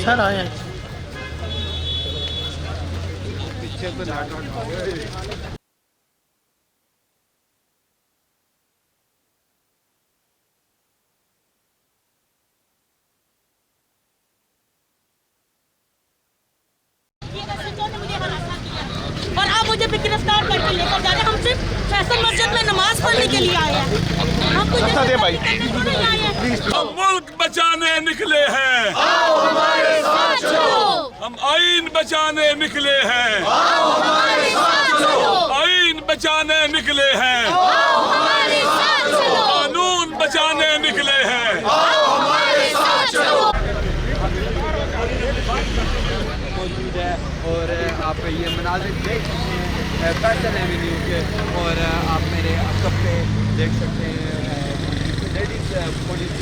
Sir आए हैं पीछे तो नाटक और आप मुझे भी गिरफ्तार करके लेकर जा रहे हैं। हम सिर्फ फैसल मस्जिद में नमाज पढ़ने के लिए आए हैं। हम कुछ नहीं आए हैं। हम मुल्क बचाने निकले हैं, आओ हमारे साथ चलो। हम आईन बचाने निकले हैं, आओ हमारे साथ चलो। आईन बचाने निकले हैं, आओ हमारे साथ चलो। कानून बचाने निकले हैं, आओ हमारे साथ चलो। मौजूद है और आप ये मनाजिर देख सकते हैं फैसल एवेन्यू के। और आप मेरे अकब पे देख सकते हैं लेडीज पुलिस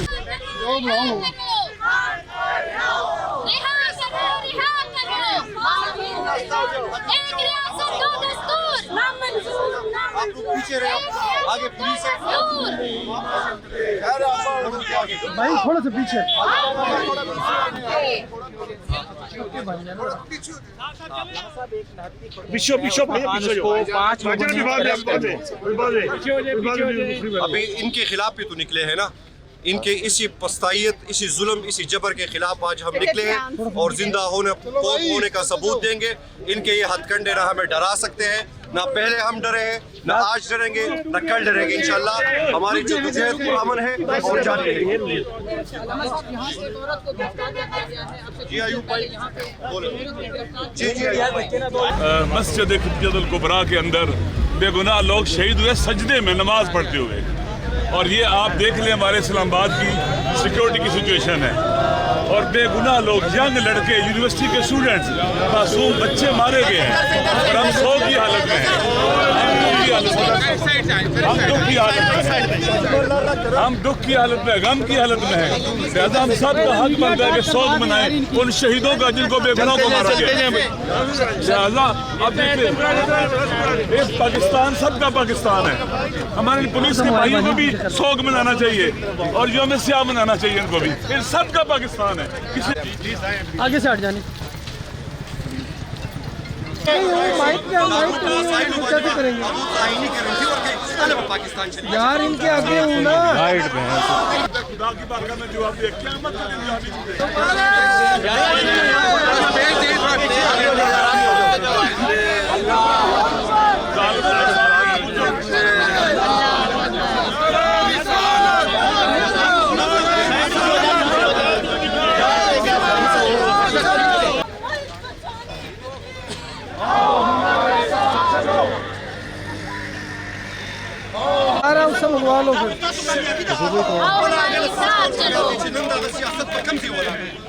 पीछे रहे, आगे पुलिस है भाई, थोड़ा सा पीछे। अभी इनके खिलाफ भी तो निकले हैं ना, इनके इसी पस्तायत, इसी जुल्म, इसी जबर के खिलाफ आज हम निकले हैं और जिंदा होने का सबूत देंगे। इनके ये हथकंडे ना हमें डरा सकते हैं, ना पहले हम डरे हैं, ना आज डरेंगे, ना कल डरेंगे। इंशाल्लाह हमारी जो अमन है और जान रहेगी। जी आयूब भाई जी मस्जिद इत्तिहादुल कुबरा के अंदर बेगुनाह लोग शहीद हुए सजदे में नमाज पढ़ते हुए। और ये आप देख लें हमारे इस्लामाबाद की सिक्योरिटी की सिचुएशन है और बेगुनाह लोग, यंग लड़के, यूनिवर्सिटी के स्टूडेंट्स, मासूम बच्चे मारे गए हैं और हम सौ की हालत में हैं। हम दुख की हालत में, गम की हालत में है। लिहाजा हम सब का हक बनता है कि शोक मनाएं उन शहीदों का जिनको बेगुनाह को मारा गया। लिहाजा अब देखिए, इस पाकिस्तान सबका पाकिस्तान है। हमारे पुलिस के भाइयों को भी शोक मनाना चाहिए और यौम सियाह मनाना चाहिए इनको भी। इन सबका पाकिस्तान है। आगे से हट जाने पाकिस्तान यार, इनके आगे हूँ ना। खुदा की बारगाह में जवाब दे, क़यामत के दिन लो फिर।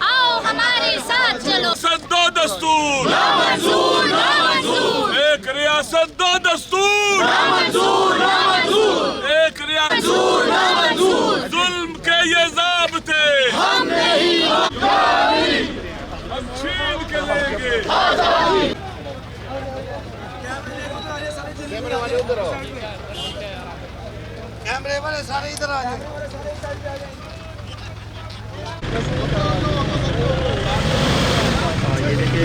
आओ हमारे साथ चलो। दो दस्तूर मंजूर, मंजूर। एक रियासत दो दस्तूर मंजूर, मंजूर। एक रियासत मंजूर। जुल्म के ये ज़ाब्ते हम नहीं, हम छीन के लेंगे। कैमरे वाले सारे इधर आ जाए। ये देखिए